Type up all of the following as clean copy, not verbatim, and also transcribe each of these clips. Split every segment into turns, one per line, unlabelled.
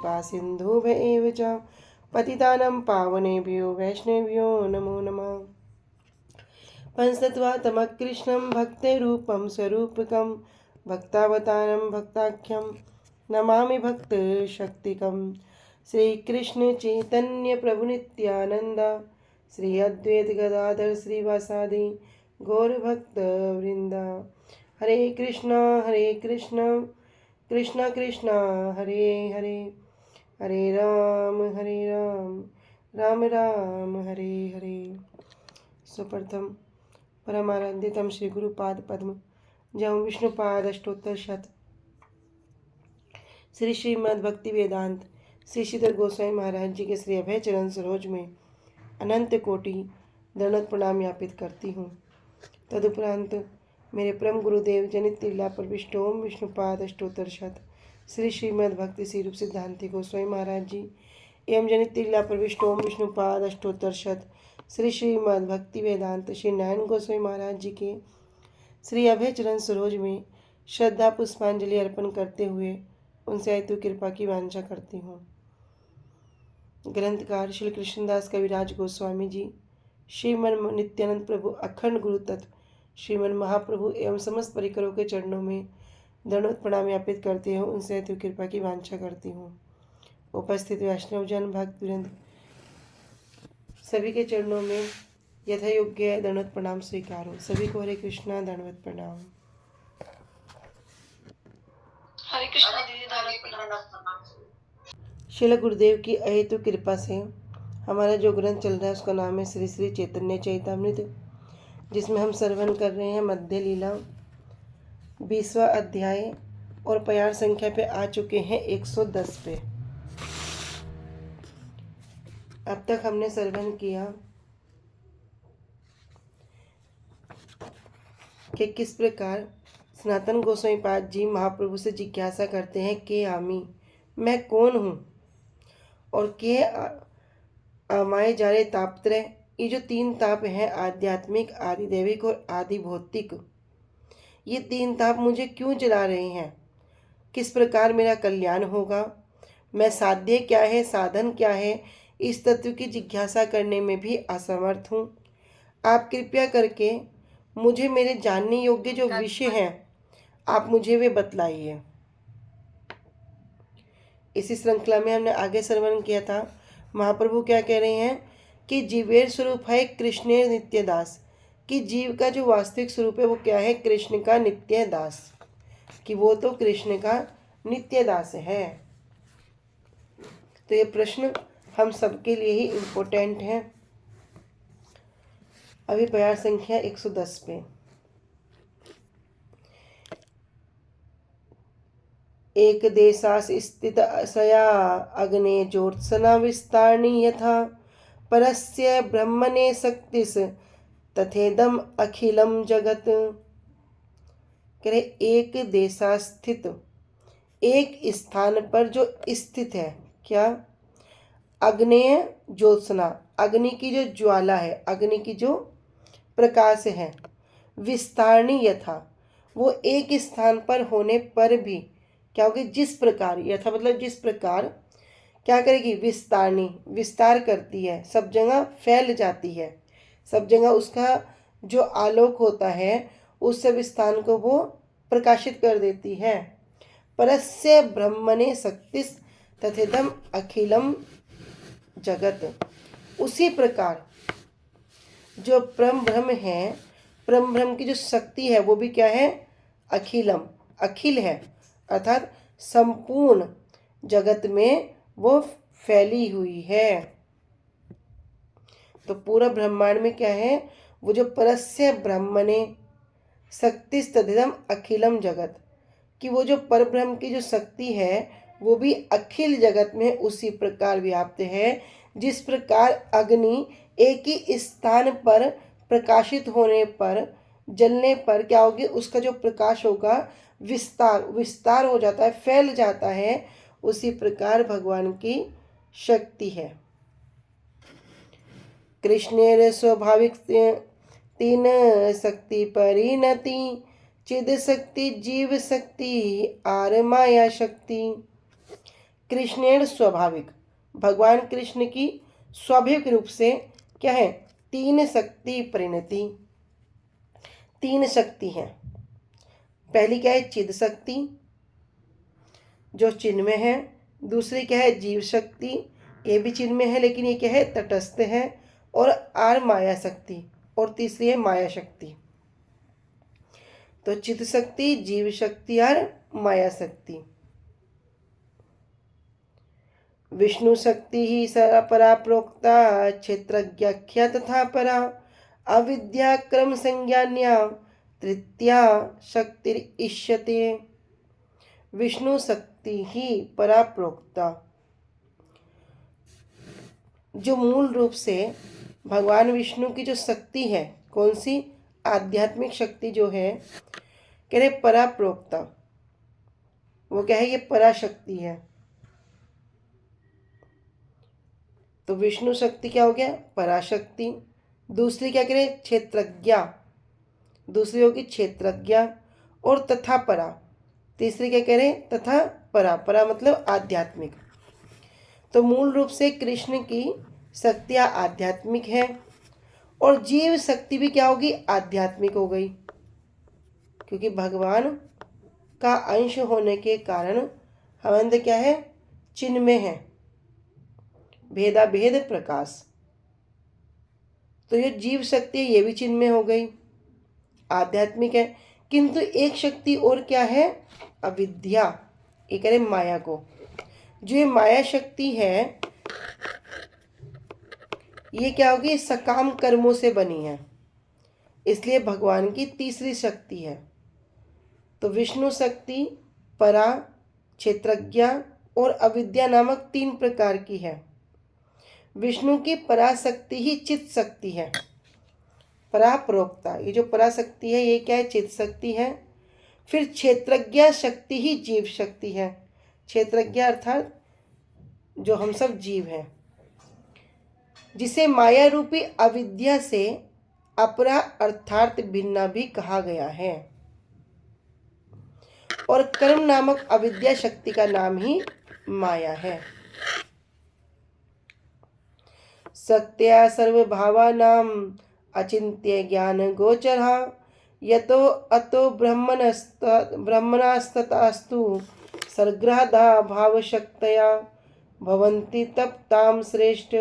कृपा सिन्धुभ्य च पतितानां पावनेभ्यो वैष्णवेभ्यो नमो नमः। पंचतत्त्वात्मकृष्णं भक्तिरूपं स्वरूपकं भक्तावतारं भक्ताख्यं नमामि भक्तशक्तिकं। श्रीकृष्ण चैतन्य प्रभु नित्यानंद श्री अद्वैत गदाधर श्रीवासादि गौर भक्त वृंदा। हरे कृष्णा कृष्णा कृष्णा हरे हरे, हरे राम राम राम हरे हरे। सुप्रथम परमानंदितम श्री गुरुपाद पद्म जम विष्णुपाद अष्टोत्तर शत श्री श्रीमद् भक्ति वेदांत श्री श्रीधर गोस्वामी महाराज जी के श्री अभय चरण सरोज में अनंत कोटि दंडवत प्रणाम ज्ञापित करती हूँ। तदुपरांत मेरे परम गुरुदेव जनित लीला प्रविष्ट ओम विष्णुपाद अष्टोत्तर शत श्री श्रीमद् भक्ति श्री रूप सिद्धांति गोस्वामी महाराज जी एवं जनित लीला प्रविष्ट ओम विष्णुपाद अष्टोत्तर शत श्री श्रीमद् भक्ति वेदांत श्री नारायण गोस्वामी महाराज जी के श्री अभय चरण सरोज में श्रद्धा पुष्पांजलि अर्पण करते हुए उनसे अतुल कृपा की वांछा करती हूँ। ग्रंथकार श्री कृष्णदास कविराज गोस्वामी जी, श्रीमन नित्यानंद प्रभु अखंड गुरु तत्व श्रीमन महाप्रभु एवं समस्त परिकरों के चरणों में दंडवत प्रणाम ज्ञापित करती हूँ, उनसे अतुल कृपा की वांछा करती हूँ। उपस्थित वैष्णव जन भक्त वृंद सभी के चरणों में यथा योग्य दंडवत प्रणाम स्वीकारो। सभी को हरे कृष्णा दंडवत प्रणाम।
हरे कृष्णा दीदी दंडवत प्रणाम।
श्रील गुरुदेव की अहेतु कृपा से हमारा जो ग्रंथ चल रहा है उसका नाम है श्री श्री चैतन्य चैतामृत, जिसमें हम श्रवण कर रहे हैं मध्य लीला 20वां अध्याय और प्यार संख्या पे आ चुके हैं 110 पे। अब तक हमने श्रवण किया कि किस प्रकार सनातन गोस्वामी पाद जी महाप्रभु से जिज्ञासा करते हैं कि आमी मैं कौन हूँ, और के आमाए जारे तापत्रय, ये जो तीन ताप हैं आध्यात्मिक आदि दैविक और आदि भौतिक, ये तीन ताप मुझे क्यों जला रहे हैं, किस प्रकार मेरा कल्याण होगा, मैं साध्य क्या है साधन क्या है, इस तत्व की जिज्ञासा करने में भी असमर्थ हूँ। आप कृपया करके मुझे मेरे जानने योग्य जो विषय हैं आप मुझे वे बतलाइए। इसी श्रृंखला में हमने आगे श्रवण किया था महाप्रभु क्या कह रहे हैं कि जीवेर स्वरूप है कृष्ण नित्य दास, कि जीव का जो वास्तविक स्वरूप है वो क्या है, कृष्ण का नित्य दास, कि वो तो कृष्ण का नित्य दास है। तो ये प्रश्न हम सबके लिए ही इम्पोर्टेंट है। अभी प्यार संख्या 110 पे। एक देशास स्थित सया अग्ने ज्योत्सना विस्तारणी यथा परस्य ब्रह्मणे शक्तिस तथेदम अखिलम जगत। कह एक देशा स्थित, एक स्थान पर जो स्थित है, क्या, अग्नेय ज्योत्सना, अग्नि की जो ज्वाला है, अग्नि की जो प्रकाश है, विस्तारणी यथा, वो एक स्थान पर होने पर भी क्या होगी, जिस प्रकार, यथा मतलब जिस प्रकार, क्या करेगी, विस्तारणी, विस्तार करती है, सब जगह फैल जाती है, सब जगह उसका जो आलोक होता है उस सब स्थान को वो प्रकाशित कर देती है। परस्य ब्रह्मणे शक्तिस तथेदम अखिलम जगत, उसी प्रकार जो परम ब्रह्म है, परम ब्रह्म की जो शक्ति है वो भी क्या है, अखिलम, अखिल है, अर्थात संपूर्ण जगत में वो फैली हुई है। तो पूरा ब्रह्मांड में क्या है, वो जो परस्य ब्रह्मणे शक्ति तदिदम अखिलम जगत, कि वो जो परब्रह्म की जो शक्ति है वो भी अखिल जगत में उसी प्रकार व्याप्त है, जिस प्रकार अग्नि एक ही स्थान पर प्रकाशित होने पर, जलने पर क्या होगी, उसका जो प्रकाश होगा विस्तार हो जाता है, फैल जाता है, उसी प्रकार भगवान की शक्ति है। कृष्णेर स्वाभाविक तीन शक्ति परिणति, चिद शक्ति जीव शक्ति आर माया शक्ति। कृष्णेण स्वाभाविक, भगवान कृष्ण की स्वाभाविक रूप से क्या है, तीन शक्ति परिणति, तीन शक्ति है। पहली क्या है, चिद शक्ति जो चिन्मय है। दूसरी क्या है, जीव शक्ति, ये भी चिन्मय है लेकिन ये क्या है, तटस्थ है। और आर माया शक्ति, और तीसरी है माया शक्ति। तो चिद शक्ति, जीव शक्ति और माया शक्ति। विष्णु शक्ति ही परा प्रोक्ता क्षेत्रज्ञाख्या तथा परा अविद्या क्रम संज्ञान्या तृतीया शक्ति इष्यते। विष्णु शक्ति ही परा प्रोक्ता, जो मूल रूप से भगवान विष्णु की जो शक्ति है, कौन सी, आध्यात्मिक शक्ति जो है, कह रहे परा प्रोक्ता, वो क्या है, ये पराशक्ति है। तो विष्णु शक्ति क्या हो गया, पराशक्ति। दूसरी क्या करें, क्षेत्रज्ञा, दूसरी होगी क्षेत्रज्ञा। और तथा परा, तीसरी क्या करें, तथा परा, परा मतलब आध्यात्मिक। तो मूल रूप से कृष्ण की शक्तियाँ आध्यात्मिक है और जीव शक्ति भी क्या होगी, आध्यात्मिक हो गई, क्योंकि भगवान का अंश होने के कारण हम अंदर क्या है, चिन्मय है, भेदा भेद प्रकाश। तो ये जीव शक्ति है, ये भी चिन्मय हो गई, आध्यात्मिक है। किंतु एक शक्ति और क्या है, अविद्या, ये कह रहे माया को। जो ये माया शक्ति है ये क्या होगी, सकाम कर्मों से बनी है, इसलिए भगवान की तीसरी शक्ति है। तो विष्णु शक्ति परा, क्षेत्रज्ञा और अविद्या नामक तीन प्रकार की है। विष्णु की पराशक्ति ही चित्त शक्ति है, पराप्रोक्ता। ये जो पराशक्ति है ये क्या है, चित्त शक्ति है। फिर क्षेत्रज्ञा शक्ति ही जीव शक्ति है। क्षेत्रज्ञा अर्थात जो हम सब जीव हैं, जिसे माया रूपी अविद्या से अपरा अर्थात भिन्ना भी कहा गया है। और कर्म नामक अविद्या शक्ति का नाम ही माया है। सत्या सर्वभावानां अचिंत्य ज्ञान गोचरः यतो अतो ब्रह्मणास्ततास्तु सर्ग्रहदा भावशक्तया भवन्ति तप्तां श्रेष्ठ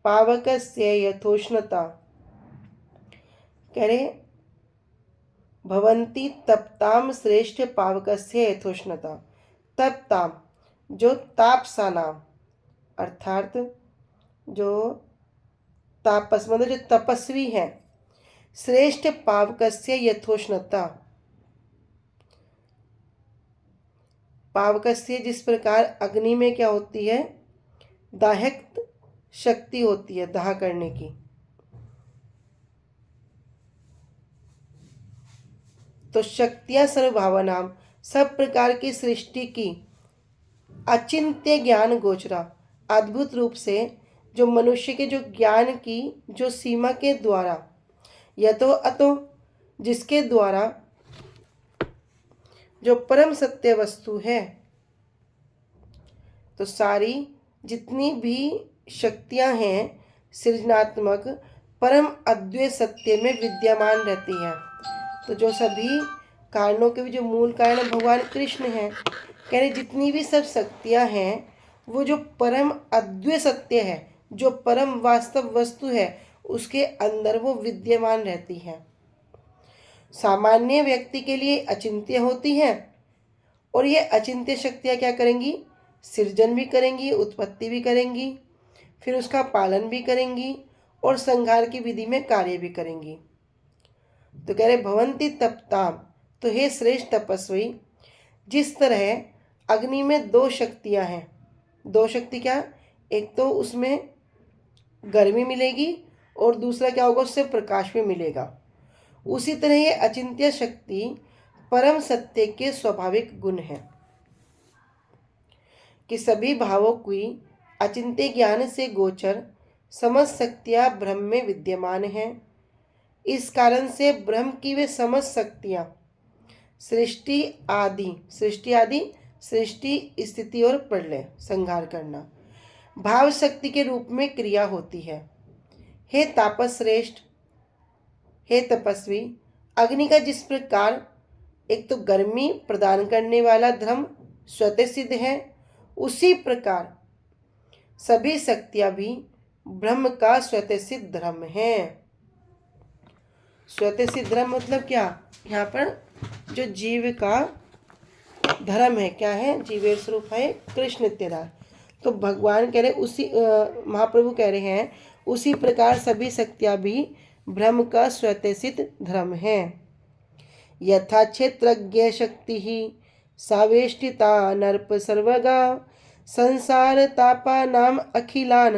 पावकस्य यथोष्णता। कह रहे भवन्ति तप्ताम श्रेष्ठ पावकस्य यथोष्णता। तप्ताम जो तापसा नाम, अर्थात जो तापस मतलब जो तपस्वी है, श्रेष्ठ पावकस्य यथोष्णता, पावकस्य जिस प्रकार अग्नि में क्या होती है, दाहक शक्ति होती है, दाह करने की। तो शक्तियां सर्वभावनाम, सब प्रकार की सृष्टि की अचिंत्य ज्ञान गोचरा, अद्भुत रूप से जो मनुष्य के जो ज्ञान की जो सीमा के द्वारा, यतो अतो जिसके द्वारा जो परम सत्य वस्तु है, तो सारी जितनी भी शक्तियां हैं सृजनात्मक परम अद्वैत सत्य में विद्यमान रहती हैं। तो जो सभी कारणों के भी जो मूल कारण भगवान कृष्ण हैं, कह रहे जितनी भी सब शक्तियां हैं वो जो परम अद्वैत सत्य है, जो परम वास्तव वस्तु है, उसके अंदर वो विद्यमान रहती हैं। सामान्य व्यक्ति के लिए अचिंत्य होती हैं और ये अचिंत्य शक्तियाँ क्या करेंगी, सृजन भी करेंगी, उत्पत्ति भी करेंगी, फिर उसका पालन भी करेंगी और संहार की विधि में कार्य भी करेंगी। तो कह रहे भवंती तप्ताम, तो हे श्रेष्ठ तपस्वी, जिस तरह अग्नि में दो शक्तियां हैं, दो शक्ति क्या, एक तो उसमें गर्मी मिलेगी और दूसरा क्या होगा, उससे प्रकाश भी मिलेगा। उसी तरह ये अचिंत्य शक्ति परम सत्य के स्वाभाविक गुण है कि सभी भावों की अचिंत्य ज्ञान से गोचर समस्त शक्तियां ब्रह्म में विद्यमान हैं। इस कारण से ब्रह्म की वे समस्त शक्तियां सृष्टि आदि सृष्टि, स्थिति और प्रलय, संहार करना, भाव शक्ति के रूप में क्रिया होती है। हे तापस श्रेष्ठ, हे तपस्वी, अग्नि का जिस प्रकार एक तो गर्मी प्रदान करने वाला धर्म स्वतः सिद्ध है, उसी प्रकार सभी शक्तियां भी ब्रह्म का स्वतः सिद्ध धर्म है। स्वतः सिद्ध धर्म मतलब क्या? यहाँ पर जो जीव का धर्म है क्या है? जीवेर स्वरूप है कृष्ण नित्यदार। तो भगवान कह रहे उसी महाप्रभु कह रहे हैं उसी प्रकार सभी शक्तियां भी ब्रह्म का स्वतः सिद्ध धर्म है। यथा क्षेत्रज्ञ शक्ति ही सावेष्टिता नर्प सर्वगा संसार तापा नाम अखिलान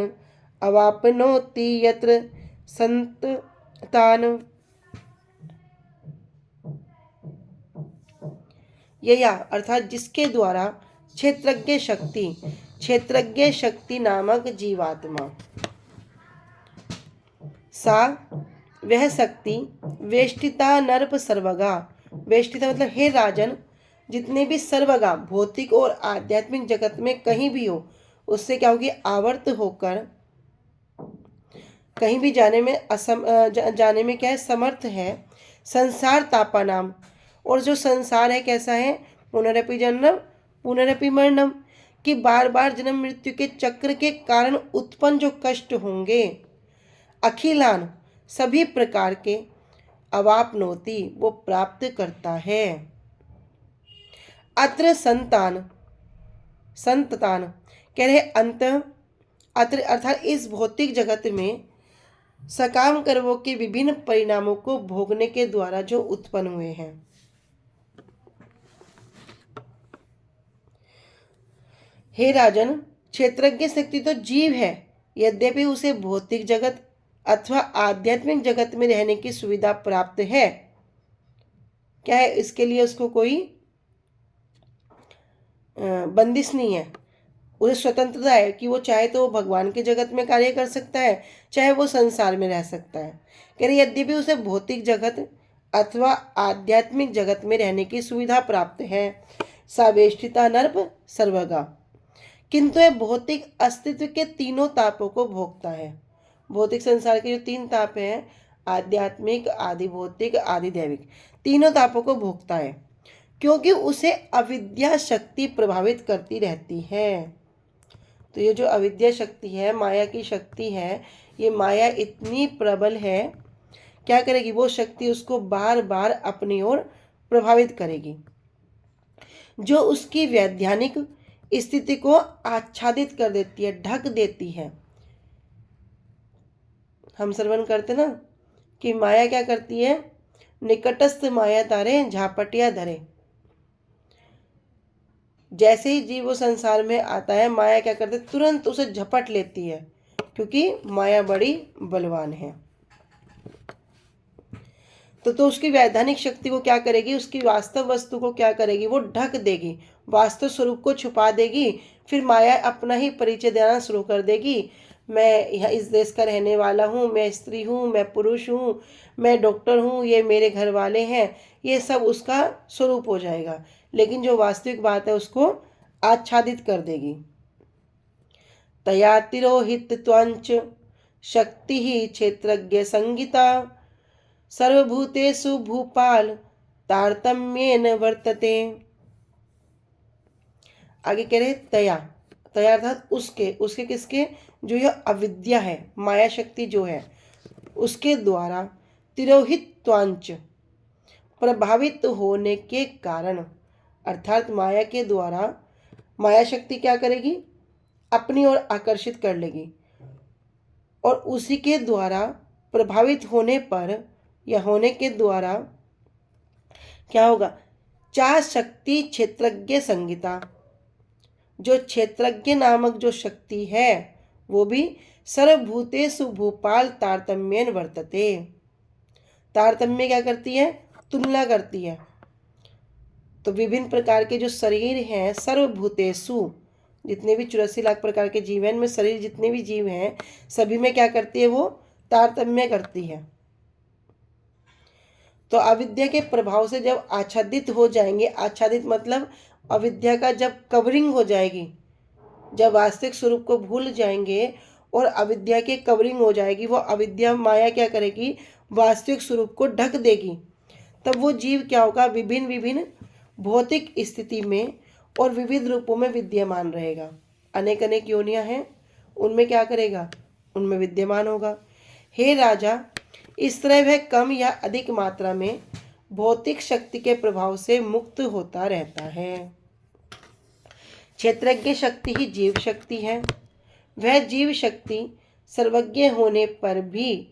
अवापनोति यत्र संतान। यया अर्थात जिसके द्वारा क्षेत्रज्ञ शक्ति नामक जीवात्मा, सा वह शक्ति वेष्टिता नर्प सर्वगा, वेष्टिता मतलब हे राजन, जितने भी सर्वगा भौतिक और आध्यात्मिक जगत में कहीं भी हो, उससे क्या होगी? आवर्त होकर कहीं भी जाने में क्या है? समर्थ है। संसार तापा नाम, और जो संसार है कैसा है? पुनरपि जन्म पुनरपि मरणम, कि बार बार जन्म मृत्यु के चक्र के कारण उत्पन्न जो कष्ट होंगे, अखिलान सभी प्रकार के, अवापनोति वो प्राप्त करता है। अत्र संततान कह रहे अंत, अत्र अर्थात इस भौतिक जगत में सकाम कर्मों के विभिन्न परिणामों को भोगने के द्वारा जो उत्पन्न हुए हैं। हे राजन, क्षेत्रज्ञ शक्ति तो जीव है, यद्यपि उसे भौतिक जगत अथवा आध्यात्मिक जगत में रहने की सुविधा प्राप्त है। क्या है? इसके लिए उसको कोई बंदिश नहीं है, उसे स्वतंत्रता है कि वो चाहे तो वो भगवान के जगत में कार्य कर सकता है, चाहे वो संसार में रह सकता है। कह रहे यद्यपि उसे भौतिक जगत अथवा आध्यात्मिक जगत में रहने की सुविधा प्राप्त है। सावेष्टिता नर्प सर्वगा, किंतु यह भौतिक अस्तित्व के तीनों तापों को भोगता है। भौतिक संसार के जो तीन ताप हैं, आध्यात्मिक, आदि भौतिक, आदि दैविक, तीनों तापों को भोगता है, क्योंकि उसे अविद्या शक्ति प्रभावित करती रहती है। तो ये जो अविद्या शक्ति है, माया की शक्ति है, ये माया इतनी प्रबल है, क्या करेगी? वो शक्ति उसको बार बार अपनी ओर प्रभावित करेगी, जो उसकी वैधानिक स्थिति को आच्छादित कर देती है, ढक देती है। हम श्रवण करते ना कि माया क्या करती है? निकटस्थ माया तारे झापटिया धरे। जैसे ही जीव वो संसार में आता है, माया क्या करती है? तुरंत उसे झपट लेती है, क्योंकि माया बड़ी बलवान है। तो उसकी वैधानिक शक्ति को क्या करेगी? उसकी वास्तव वस्तु को क्या करेगी? वो ढक देगी, वास्तव स्वरूप को छुपा देगी। फिर माया अपना ही परिचय देना शुरू कर देगी। मैं यहाँ इस देश का रहने वाला हूँ, मैं स्त्री हूँ, मैं पुरुष हूँ, मैं डॉक्टर हूँ, ये मेरे घर वाले हैं, ये सब उसका स्वरूप हो जाएगा। लेकिन जो वास्तविक बात है उसको आच्छादित कर देगी। तया तिरोहित त्वंच शक्ति ही क्षेत्रज्ञ संगीता सर्वभूतेषु भूपाल तारतम्येन वर्तते। आगे कह रहे तया अर्थात उसके किसके? जो यह अविद्या है, माया शक्ति जो है, उसके द्वारा तिरोहित त्वांच प्रभावित होने के कारण, अर्थात माया के द्वारा माया शक्ति क्या करेगी? अपनी ओर आकर्षित कर लेगी, और उसी के द्वारा प्रभावित होने पर या होने के द्वारा क्या होगा? चा शक्ति क्षेत्रज्ञ संगीता, जो क्षेत्रज्ञ नामक जो शक्ति है वो भी सर्वभूतेषु भूपाल तारतम्येन वर्तते। तारतम्य क्या करती है? तुलना करती है। तो विभिन्न प्रकार के जो शरीर हैं, सर्वभूतेषु, जितने भी 84 लाख प्रकार के जीव हैं, में शरीर जितने भी जीव हैं सभी में क्या करती है? वो तारतम्य करती है। तो अविद्या के प्रभाव से जब आच्छादित हो जाएंगे, आच्छादित मतलब अविद्या का जब कवरिंग हो जाएगी, जब वास्तविक स्वरूप को भूल जाएंगे और अविद्या की कवरिंग हो जाएगी, वो अविद्या माया क्या करेगी, वास्तविक स्वरूप को ढक देगी। तब वो जीव क्या होगा, विभिन्न विभिन्न भौतिक स्थिति में और विविध रूपों में विद्यमान रहेगा। अनेक अनेक योनियां हैं, उनमें क्या करेगा, उनमें विद्यमान होगा। हे राजा, इस तरह वह कम या अधिक मात्रा में भौतिक शक्ति के प्रभाव से मुक्त होता रहता है। क्षेत्रज्ञ शक्ति ही जीव शक्ति है। वह जीव शक्ति सर्वज्ञ होने पर भी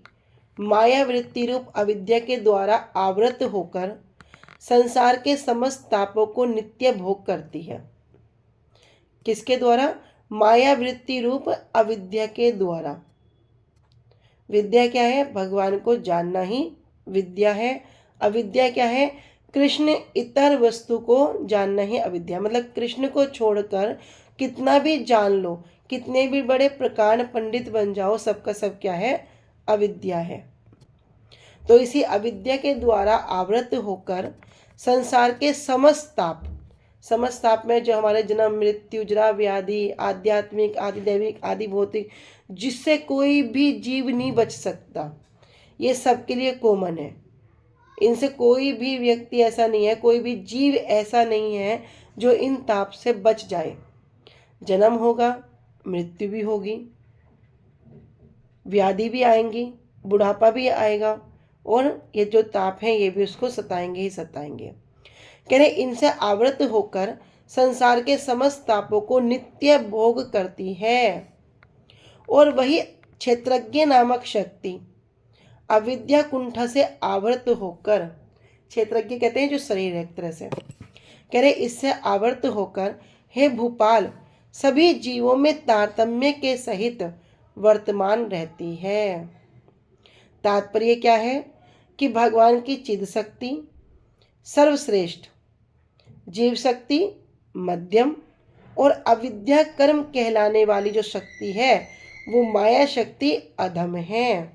माया वृत्ति रूप अविद्या के द्वारा आवृत होकर संसार के समस्त तापों को नित्य भोग करती है। किसके द्वारा, माया वृत्ति रूप अविद्या के द्वारा। विद्या क्या है, भगवान को जानना ही विद्या है। अविद्या क्या है, कृष्ण इतर वस्तु को जानना ही अविद्या। मतलब कृष्ण को छोड़कर कितना भी जान लो, कितने भी बड़े प्रकांड पंडित बन जाओ, सबका सब क्या है, अविद्या है। तो इसी अविद्या के द्वारा आवृत होकर संसार के समस्त ताप में जो हमारे जन्म मृत्यु जरा व्याधि, आध्यात्मिक आदि दैविक आदि भौतिक, जिससे कोई भी जीव नहीं बच सकता, ये सबके लिए कॉमन है। इनसे कोई भी व्यक्ति ऐसा नहीं है, कोई भी जीव ऐसा नहीं है जो इन ताप से बच जाए। जन्म होगा, मृत्यु भी होगी, व्याधि भी आएंगी, बुढ़ापा भी आएगा, और ये जो ताप हैं ये भी उसको सताएंगे ही सताएंगे। कह रहे इनसे आवृत होकर संसार के समस्त तापों को नित्य भोग करती है। और वही क्षेत्रज्ञ नामक शक्ति अविद्या कुंठा से आवृत होकर, क्षेत्रज्ञ कहते हैं जो शरीर है एक तरह से, कह रहे इससे आवृत होकर हे भूपाल सभी जीवों में तारतम्य के सहित वर्तमान रहती है। तात्पर्य क्या है कि भगवान की चिद शक्ति सर्वश्रेष्ठ, जीव शक्ति मध्यम, और अविद्या कर्म कहलाने वाली जो शक्ति है वो माया शक्ति अधम है।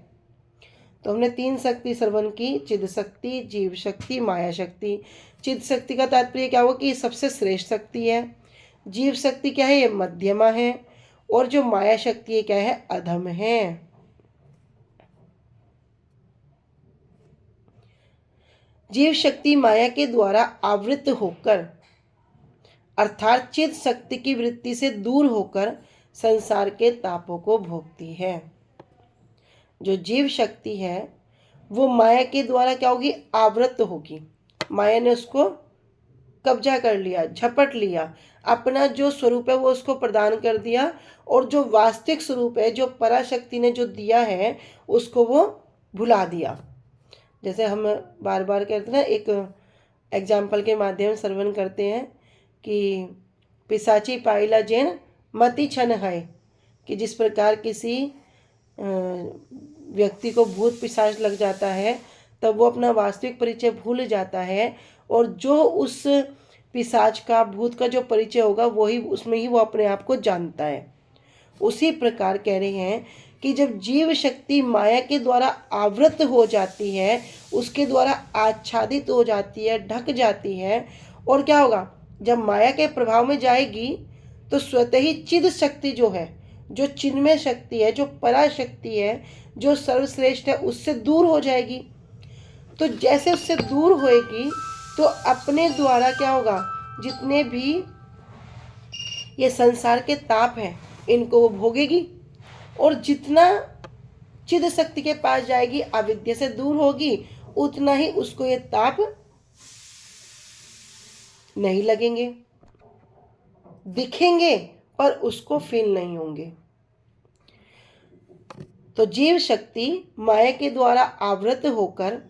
तो हमने 3 शक्ति श्रवण की, चिद शक्ति, जीव शक्ति, माया शक्ति। चिद शक्ति का तात्पर्य क्या हुआ कि ये सबसे श्रेष्ठ शक्ति है। जीव शक्ति क्या है, ये मध्यमा है, और जो माया शक्ति है क्या है, अधम है। जीव शक्ति माया के द्वारा आवृत होकर अर्थात चिद शक्ति की वृत्ति से दूर होकर संसार के तापों को भोगती है। जो जीव शक्ति है वो माया के द्वारा क्या होगी, आवृत होगी। माया ने उसको कब्जा कर लिया, झपट लिया, अपना जो स्वरूप है वो उसको प्रदान कर दिया, और जो वास्तविक स्वरूप है जो पराशक्ति ने जो दिया है उसको वो भुला दिया। जैसे हम बार बार कहते हैं ना, एक एग्जाम्पल के माध्यम से श्रवण करते हैं कि पिशाची पाइला जेन मति छन है, कि जिस प्रकार किसी व्यक्ति को भूत पिशाच लग जाता है तब वो अपना वास्तविक परिचय भूल जाता है, और जो उस पिशाच का भूत का जो परिचय होगा वही उसमें ही वो अपने आप को जानता है। उसी प्रकार कह रहे हैं कि जब जीव शक्ति माया के द्वारा आवृत हो जाती है, उसके द्वारा आच्छादित हो जाती है, ढक जाती है, और क्या होगा, जब माया के प्रभाव में जाएगी तो स्वतः ही चिद शक्ति जो है, जो चिन्मय शक्ति है, जो पराशक्ति है, जो सर्वश्रेष्ठ है, उससे दूर हो जाएगी। तो जैसे उससे दूर होएगी तो अपने द्वारा क्या होगा, जितने भी ये संसार के ताप हैं इनको वो भोगेगी, और जितना चिद शक्ति के पास जाएगी, अविद्या से दूर होगी, उतना ही उसको ये ताप नहीं लगेंगे, दिखेंगे पर उसको फील नहीं होंगे। तो जीव शक्ति माया के द्वारा आवृत होकर,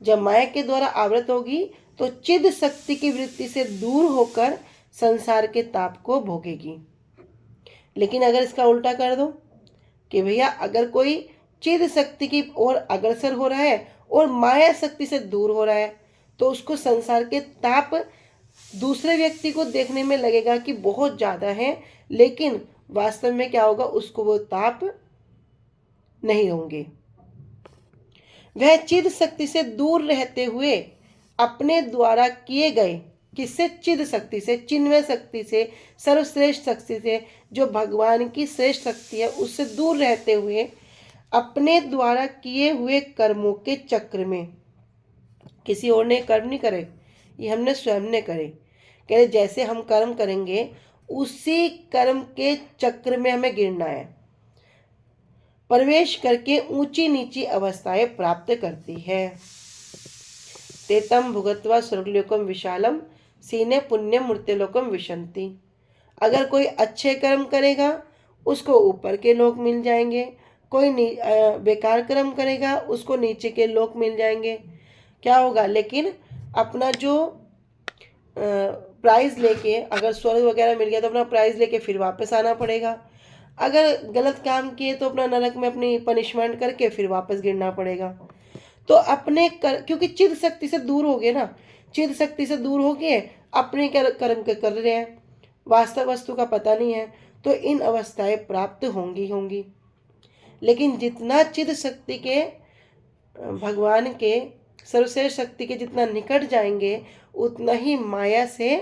जब माया के द्वारा आवृत होगी तो चिद शक्ति की वृत्ति से दूर होकर संसार के ताप को भोगेगी। लेकिन अगर इसका उल्टा कर दो कि भैया अगर कोई चिद शक्ति की ओर अग्रसर हो रहा है और माया शक्ति से दूर हो रहा है, तो उसको संसार के ताप दूसरे व्यक्ति को देखने में लगेगा कि बहुत ज़्यादा है, लेकिन वास्तव में क्या होगा, उसको वो ताप नहीं होंगे। वह चिद शक्ति से दूर रहते हुए अपने द्वारा किए गए किससे? चिद शक्ति से, चिन्मय शक्ति से, सर्वश्रेष्ठ शक्ति से, जो भगवान की श्रेष्ठ शक्ति है, उससे दूर रहते हुए अपने द्वारा किए हुए कर्मों के चक्र में, किसी और ने कर्म नहीं करे, ये हमने स्वयं ने करे। कह रहे जैसे हम कर्म करेंगे उसी कर्म के चक्र में हमें गिरना है, प्रवेश करके ऊंची नीची अवस्थाएं प्राप्त करती है। तेतम भुगत्वा स्वर्गलोकम विशालम सीने पुण्य मृत्युलोकम विशंति। अगर कोई अच्छे कर्म करेगा उसको ऊपर के लोक मिल जाएंगे, कोई बेकार कर्म करेगा उसको नीचे के लोक मिल जाएंगे। क्या होगा? लेकिन अपना जो प्राइज लेके, अगर स्वर्ग वगैरह मिल गया तो अपना प्राइज लेके फिर वापस आना पड़ेगा। अगर गलत काम किए तो अपना नरक में अपनी पनिशमेंट करके फिर वापस गिरना पड़ेगा। तो अपने क्योंकि चिद शक्ति से दूर हो गए ना, चिद शक्ति से दूर हो गए, अपने कर्म के कर रहे हैं, वास्तव वस्तु का पता नहीं है, तो इन अवस्थाएं प्राप्त होंगी। लेकिन जितना चिद शक्ति के, भगवान के सर्वश्रेष्ठ शक्ति के जितना निकट जाएंगे उतना ही माया से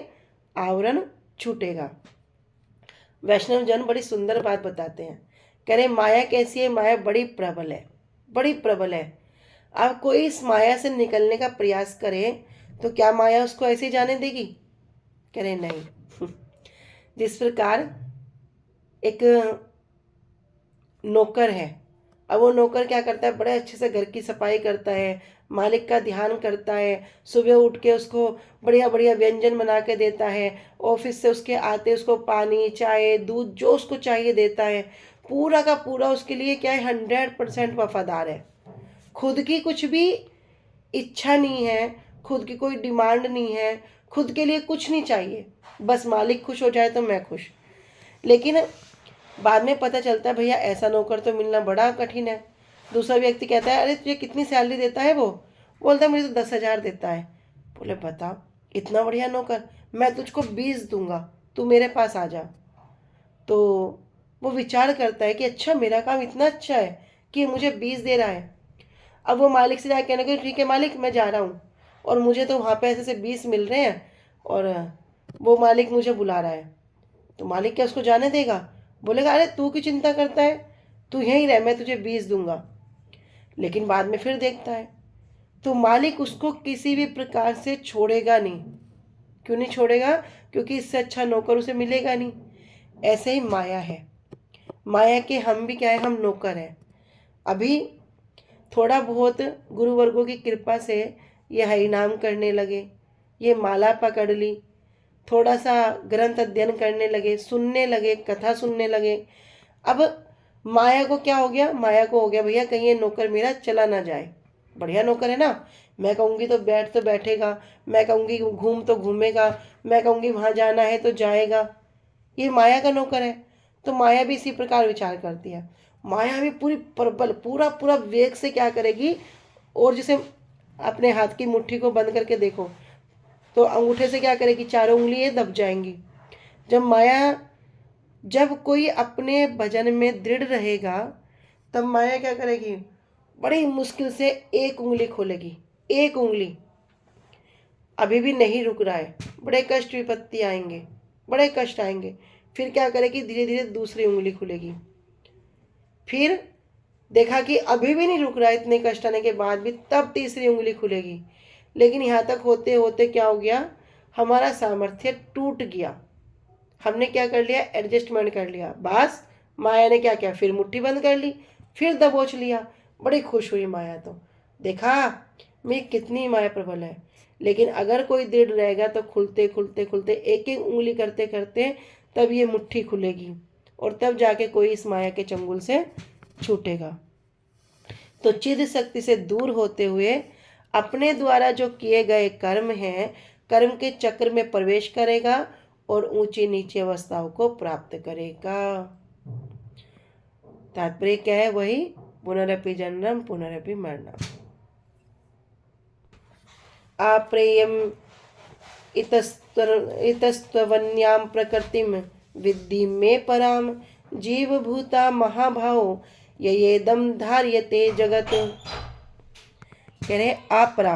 आवरण छूटेगा। वैष्णव जन बड़ी सुंदर बात बताते हैं, कह रहे माया कैसी है? माया बड़ी प्रबल है, बड़ी प्रबल है। अब कोई इस माया से निकलने का प्रयास करे तो क्या माया उसको ऐसे जाने देगी? कह रहे नहीं। जिस प्रकार एक नौकर है, अब वो नौकर क्या करता है? बड़े अच्छे से घर की सफाई करता है, मालिक का ध्यान करता है, सुबह उठ के उसको बढ़िया बढ़िया व्यंजन बना के देता है, ऑफिस से उसके आते उसको पानी चाय दूध जो उसको चाहिए देता है, पूरा का पूरा उसके लिए क्या है? 100% वफादार है। खुद की कुछ भी इच्छा नहीं है, खुद की कोई डिमांड नहीं है, खुद के लिए कुछ नहीं चाहिए, बस मालिक खुश हो जाए तो मैं खुश। लेकिन बाद में पता चलता है भैया ऐसा नौकर तो मिलना बड़ा कठिन है। दूसरा व्यक्ति कहता है अरे तुझे कितनी सैलरी देता है? वो बोलता है मुझे तो 10,000 देता है। बोले बता, इतना बढ़िया नौकर, मैं तुझको 20 दूंगा, तू मेरे पास आ जा। तो वो विचार करता है कि अच्छा मेरा काम इतना अच्छा है कि मुझे 20 दे रहा है। अब वो मालिक से जाकर कहने को ठीक है मालिक मैं जा रहा हूँ, और मुझे तो वहाँ पे ऐसे 20 मिल रहे हैं और वो मालिक मुझे बुला रहा है। तो मालिक क्या उसको जाने देगा? बोलेगा अरे तू क्यों चिंता करता है, तू यहीं रह, मैं तुझे 20 दूंगा। लेकिन बाद में फिर देखता है तो मालिक उसको किसी भी प्रकार से छोड़ेगा नहीं। क्यों नहीं छोड़ेगा? क्योंकि इससे अच्छा नौकर उसे मिलेगा नहीं। ऐसे ही माया है, माया के हम भी क्या है? हम नौकर हैं। अभी थोड़ा बहुत गुरुवर्गों की कृपा से ये हरिनाम करने लगे, ये माला पकड़ ली, थोड़ा सा ग्रंथ अध्ययन करने लगे, सुनने लगे, कथा सुनने लगे। अब माया को क्या हो गया? माया को हो गया भैया कहीं ये नौकर मेरा चला ना जाए। बढ़िया नौकर है ना, मैं कहूँगी तो बैठेगा, मैं कहूँगी घूम तो घूमेगा, मैं कहूँगी वहाँ जाना है तो जाएगा। ये माया का नौकर है। तो माया भी इसी प्रकार विचार करती है। माया भी पूरी प्रबल, पूरा पूरा वेग से क्या करेगी? और जैसे अपने हाथ की मुट्ठी को बंद करके देखो तो अंगूठे से क्या करेगी? चारों उंगलियां दब जाएंगी। जब कोई अपने भजन में दृढ़ रहेगा तब माया क्या करेगी? बड़ी मुश्किल से एक उंगली खोलेगी, एक उंगली। अभी भी नहीं रुक रहा है, बड़े कष्ट विपत्ति आएंगे, बड़े कष्ट आएंगे। फिर क्या करेगी? धीरे धीरे दूसरी उंगली खुलेगी। फिर देखा कि अभी भी नहीं रुक रहा है, इतने कष्ट आने के बाद भी, तब तीसरी उंगली खुलेगी। लेकिन यहाँ तक होते होते क्या हो गया? हमारा सामर्थ्य टूट गया। हमने क्या कर लिया? एडजस्टमेंट कर लिया। बस माया ने क्या किया? फिर मुट्ठी बंद कर ली, फिर दबोच लिया। बड़ी खुश हुई माया। तो देखा मैं कितनी माया प्रबल है। लेकिन अगर कोई दृढ़ रहेगा तो खुलते खुलते खुलते एक एक उंगली करते करते तब ये मुट्ठी खुलेगी और तब जाके कोई इस माया के चंगुल से छूटेगा। तो चिद शक्ति से दूर होते हुए अपने द्वारा जो किए गए कर्म हैं, कर्म के चक्र में प्रवेश करेगा और ऊंची नीची अवस्थाओं को प्राप्त करेगा। तात्पर्य क्या है? वही पुनरपि जन्म पुनरपि मरणम। अप्रेयम इतस्त्वन्यां प्रकृतिम विद्धि मे पराम जीवभूता महाभाव येदम धार्यते जगत। कह रहे अपरा,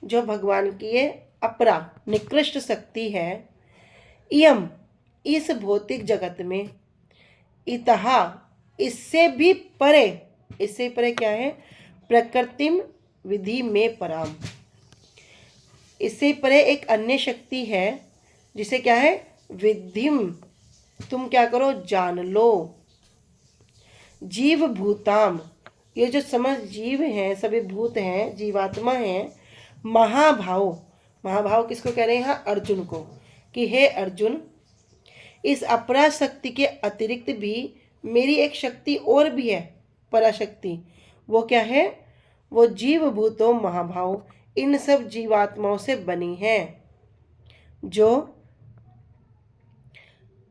जो भगवान की ये अपरा निकृष्ट शक्ति है, इयम इस भौतिक जगत में, इतहा इससे भी परे, इससे परे क्या है, प्रकृतिम विधि में पराम, इससे परे एक अन्य शक्ति है जिसे क्या है, विधिम, तुम क्या करो, जान लो। जीव भूताम, ये जो समस्त जीव हैं, सभी भूत हैं, जीवात्मा हैं, महाभाव, महाभाव किसको कह रहे हैं यहाँ, अर्जुन को, कि हे अर्जुन, इस अपराशक्ति के अतिरिक्त भी मेरी एक शक्ति और भी है, पराशक्ति। वो क्या है, वो जीव भूतों महाभाव, इन सब जीवात्माओं से बनी है, जो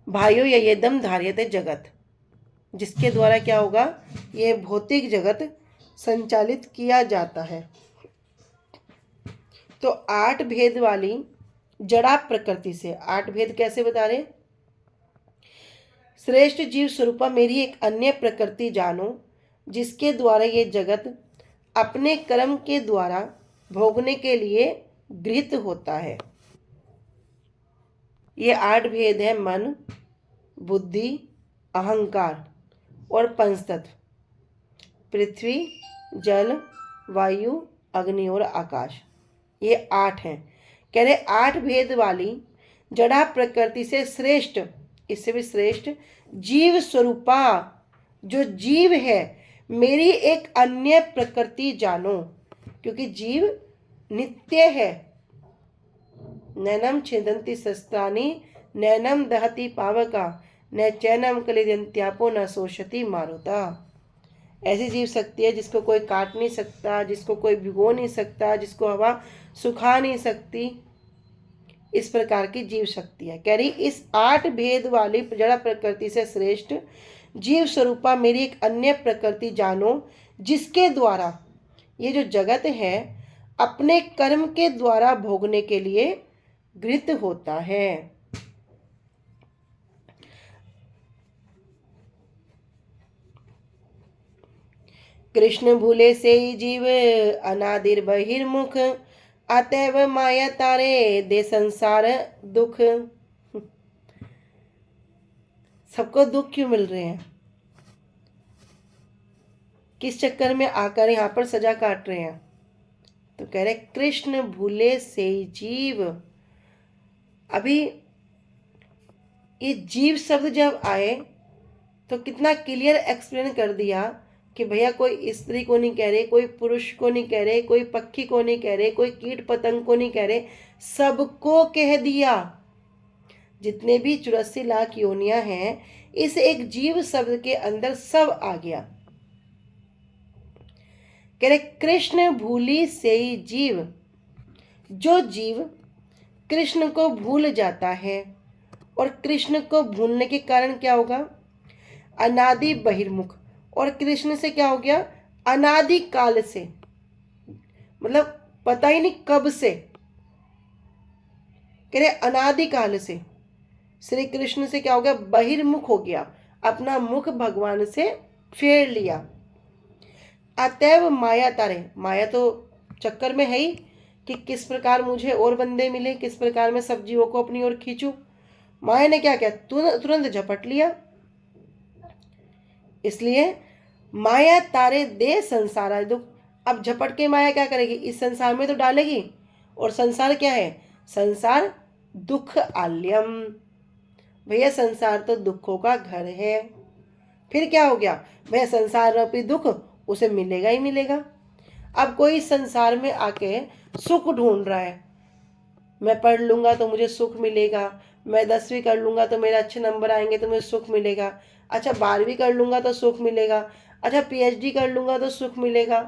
भाइयों ययेदम धार्यते जगत, जिसके द्वारा क्या होगा, ये भौतिक जगत संचालित किया जाता है। तो 8 भेद वाली जड़ा प्रकृति से, 8 भेद कैसे बता रहे, श्रेष्ठ जीव स्वरूपा मेरी एक अन्य प्रकृति जानो, जिसके द्वारा ये जगत अपने कर्म के द्वारा भोगने के लिए गृहीत होता है। ये 8 भेद है, मन, बुद्धि, अहंकार और पंचतत्व, पृथ्वी, जल, वायु, अग्नि और आकाश, ये 8 हैं। कह रहे 8 भेद वाली जड़ा प्रकृति से श्रेष्ठ, इससे भी श्रेष्ठ जीव स्वरूपा, जो जीव है, मेरी एक अन्य प्रकृति जानो, क्योंकि जीव नित्य है। नैनम छिदन्ति शस्त्राणि नैनम दहति पावका न चैनम कलिदन्त्यापो न शोषति मारुता। ऐसी जीव शक्ति है जिसको कोई काट नहीं सकता, जिसको कोई भिगो नहीं सकता, जिसको हवा सुखा नहीं सकती, इस प्रकार की जीव शक्ति है। कह रही इस 8 भेद वाली जड़ा प्रकृति से श्रेष्ठ जीव स्वरूपा मेरी एक अन्य प्रकृति जानो, जिसके द्वारा ये जो जगत है अपने कर्म के द्वारा भोगने के लिए गृहीत होता है। कृष्ण भूले से ही जीव अनादिर बहिर्मुख, अतएव माया तारे दे संसार दुख। सबको दुख क्यों मिल रहे हैं, किस चक्कर में आकर यहाँ पर सजा काट रहे हैं, तो कह रहे कृष्ण भूले से ही जीव। अभी ये जीव शब्द जब आए तो कितना क्लियर एक्सप्लेन कर दिया कि भैया कोई स्त्री को नहीं कह रहे, कोई पुरुष को नहीं कह रहे, कोई पक्षी को नहीं कह रहे, कोई कीट पतंग को नहीं कह रहे, सबको कह दिया। जितने भी 84 लाख योनियां हैं, इस एक जीव शब्द के अंदर सब आ गया। कह रहे कृष्ण भूली से ही जीव, जो जीव कृष्ण को भूल जाता है, और कृष्ण को भूलने के कारण क्या होगा, अनादि बहिर्मुख, और कृष्ण से क्या हो गया, अनादि काल से, मतलब पता ही नहीं कब से, कह रहे अनादि काल से श्री कृष्ण से क्या हो गया, बहिर्मुख हो गया, अपना मुख भगवान से फेर लिया। अतएव माया तारे, माया तो चक्कर में है ही कि किस प्रकार मुझे और बंदे मिले, किस प्रकार मैं सब जीवों को अपनी ओर खींचूं। माया ने क्या किया, तुरंत झपट लिया। इसलिए माया तारे दे संसार दुख। अब झपट के माया क्या करेगी, इस संसार में तो डालेगी, और संसार क्या है, संसार दुख आल्यम, भैया संसार तो दुखों का घर है। फिर क्या हो गया, भैया संसार रूपी दुख उसे मिलेगा ही मिलेगा। अब कोई संसार में आके सुख ढूंढ रहा है, मैं पढ़ लूंगा तो मुझे सुख मिलेगा, मैं 10वीं कर लूंगा तो मेरे अच्छे नंबर आएंगे तो मुझे सुख मिलेगा, अच्छा 12वीं कर लूंगा तो सुख मिलेगा, अच्छा PhD कर लूंगा तो सुख मिलेगा,